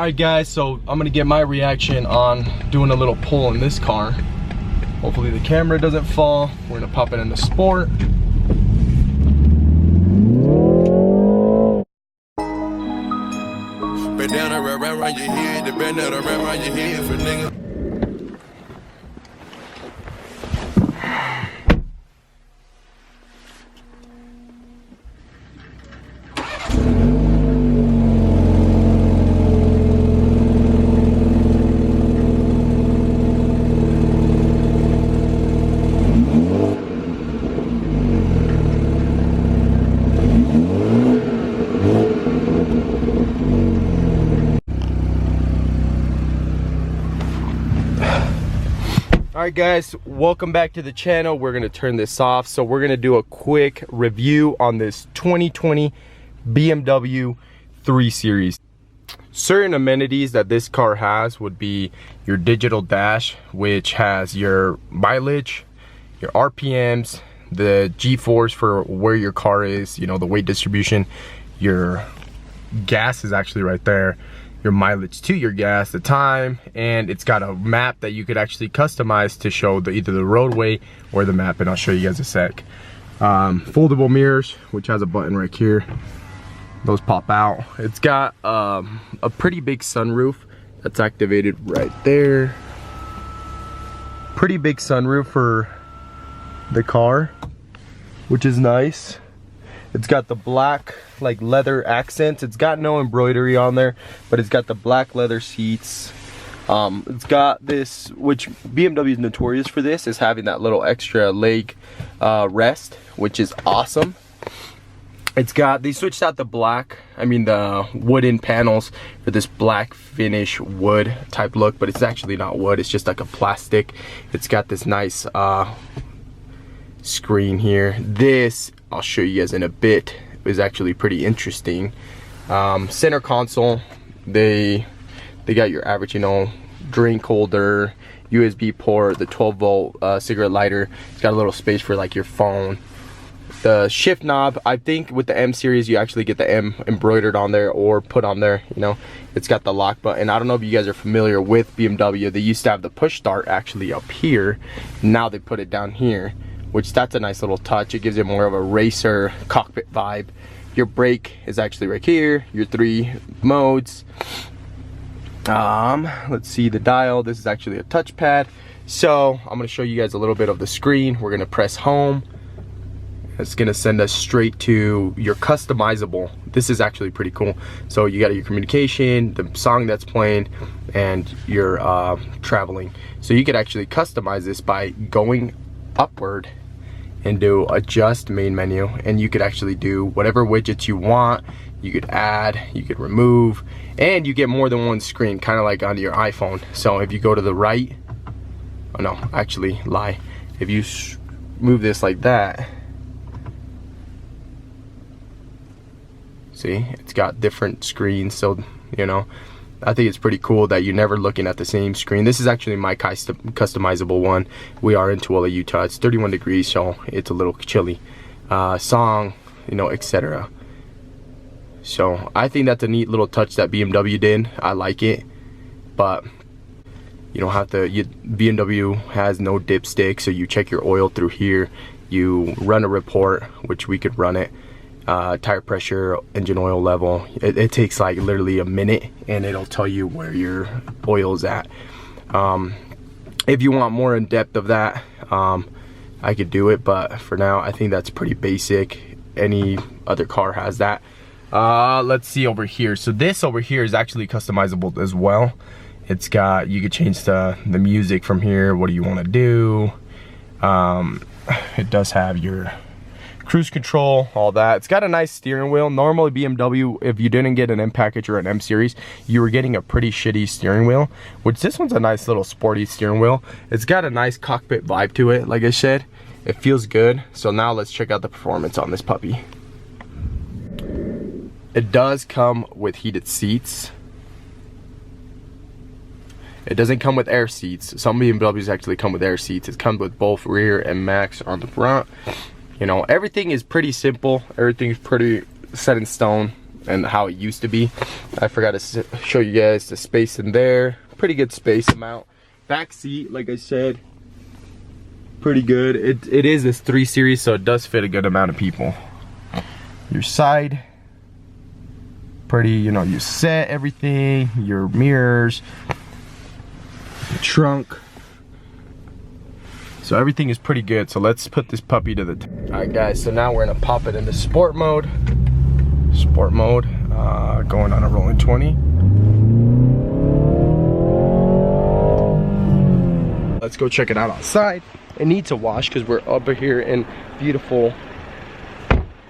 Alright guys, so I'm gonna get my reaction on doing a little pull in this car. Hopefully the camera doesn't fall. We're gonna pop it into sport. Bend down and wrap around your head, the bend down and wrap around your head for niggas. Alright guys, welcome back to the channel. We're gonna turn this off. So we're gonna do a quick review on this 2020 BMW 3 Series. Certain amenities that this car has would be your digital dash, which has your mileage, your RPMs, the G-force for where your car is, you know, the weight distribution. Your gas is actually right there, your mileage to your gas, the time, and it's got a map that you could actually customize to show either the roadway or the map, and I'll show you guys a sec. Foldable mirrors, which has a button right here. Those pop out. It's got a pretty big sunroof that's activated right there. Pretty big sunroof for the car, which is nice. It's got the black like leather accents. It's got no embroidery on there, but it's got the black leather seats. It's got this, which BMW is notorious for this, is having that little extra leg rest, which is awesome. It's got, they switched out the the wooden panels for this black finish wood type look, but it's actually not wood, it's just like a plastic. It's got this nice screen here. This I'll show you guys in a bit, is actually pretty interesting. Center console, they got your average, you know, drink holder, USB port, the 12-volt cigarette lighter. It's got a little space for like your phone. The shift knob, I think with the M series you actually get the M embroidered on there or put on there, you know. It's got the lock button. I don't know if you guys are familiar with BMW. They used to have the push start actually up here. Now they put it down here, which that's a nice little touch. It gives it more of a racer cockpit vibe. Your brake is actually right here, your 3 modes. Let's see the dial. This is actually a touchpad. So I'm gonna show you guys a little bit of the screen. We're gonna press home. It's gonna send us straight to your customizable. This is actually pretty cool. So you got your communication, the song that's playing, and your traveling. So you could actually customize this by going upward and do adjust main menu, and you could actually do whatever widgets you want. You could add, you could remove, and you get more than one screen, kind of like on your iPhone. So if you go to the right, oh no, actually lie, if you move this like that, see, it's got different screens. So you know, I think it's pretty cool that you're never looking at the same screen. This is actually my customizable one. We are in Tooele, Utah. It's 31 degrees, so it's a little chilly. Song, you know, etc. So I think that's a neat little touch that BMW did. I like it, but you don't have to. BMW has no dipstick, so you check your oil through here. You run a report, which we could run it. Tire pressure, engine oil level. It takes like literally a minute, and it'll tell you where your oil is at. If you want more in depth of that, I could do it, but for now I think that's pretty basic. Any other car has that. Let's see over here. So this over here is actually customizable as well. It's got, you could change the music from here. What do you want to do? It does have your cruise control, all that. It's got a nice steering wheel. Normally BMW, if you didn't get an M package or an M series, you were getting a pretty shitty steering wheel, which this one's a nice little sporty steering wheel. It's got a nice cockpit vibe to it. Like I said, it feels good. So now let's check out the performance on this puppy. It does come with heated seats. It doesn't come with air seats. Some BMWs actually come with air seats. It comes with both rear and max on the front. You know, everything is pretty simple. Everything is pretty set in stone. and how it used to be. I forgot to show you guys the space in there. Pretty good space amount. Back seat, like I said, pretty good. It is this 3 Series, so it does fit a good amount of people. Your side, pretty, you know, you set everything, your mirrors, the trunk. So everything is pretty good. So let's put this puppy to the all right, guys, so now we're gonna pop it into sport mode. Sport mode, going on a rolling 20. Let's go check it out outside. It needs a wash because we're up here in beautiful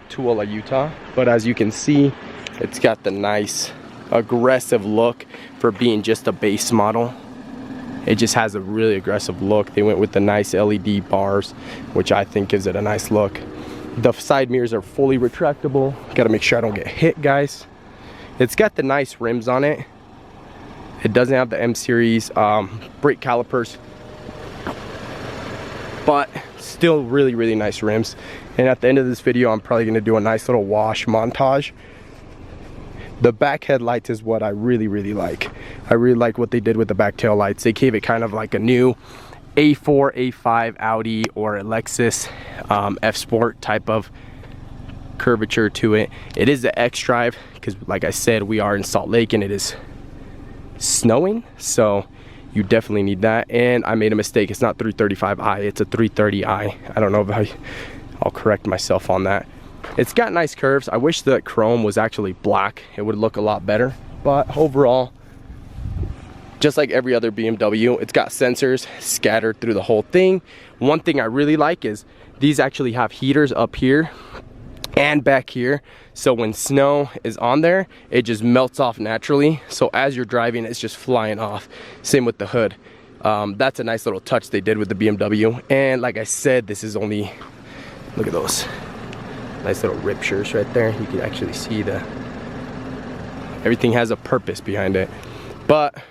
Tooele, Utah. But as you can see, it's got the nice aggressive look for being just a base model. It just has a really aggressive look. They went with the nice LED bars, which I think gives it a nice look. The side mirrors are fully retractable. Gotta make sure I don't get hit, guys. It's got the nice rims on it. It doesn't have the M Series brake calipers, but still really, really nice rims. And at the end of this video, I'm probably gonna do a nice little wash montage. The back headlights is what I really, really like. I really like what they did with the back tail lights. They gave it kind of like a new A4, A5 Audi or a Lexus F Sport type of curvature to it. It is the X drive because, like I said, we are in Salt Lake and it is snowing, so you definitely need that. And I made a mistake. It's not 335i, it's a 330i. I don't know if I'll correct myself on that. It's got nice curves. I wish the chrome was actually black. It would look a lot better. But overall, just like every other BMW, it's got sensors scattered through the whole thing. One thing I really like is these actually have heaters up here and back here. So when snow is on there, it just melts off naturally. So as you're driving, it's just flying off. Same with the hood. That's a nice little touch they did with the BMW. And like I said, this is only, look at those nice little riptures right there. You can actually see everything has a purpose behind it. But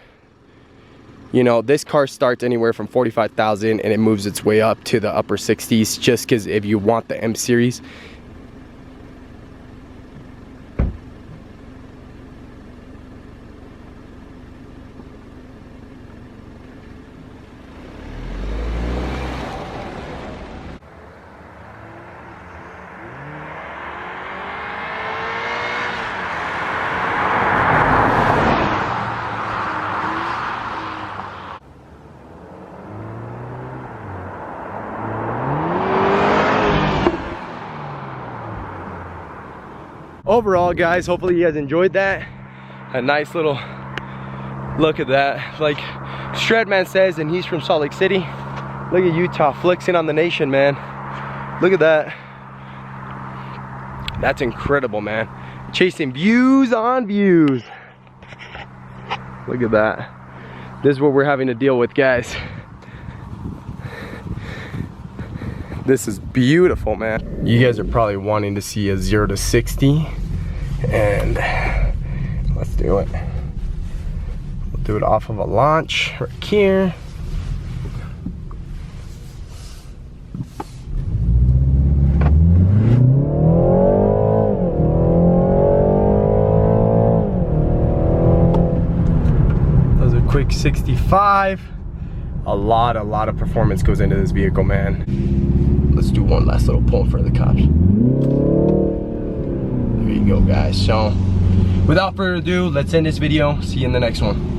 you know, this car starts anywhere from 45,000 and it moves its way up to the upper 60s, just because if you want the M Series, overall, guys, hopefully you guys enjoyed that. A nice little look at that. Like Stradman says, and he's from Salt Lake City. Look at Utah flexing on the nation, man. Look at that. That's incredible, man. Chasing views on views. Look at that. This is what we're having to deal with, guys. This is beautiful, man. You guys are probably wanting to see a 0 to 60, and let's do it. We'll do it off of a launch right here. Those are quick 65. A lot of performance goes into this vehicle, man. Let's do one last little pull in front of the cops. There you go, guys. So without further ado, let's end this video. See you in the next one.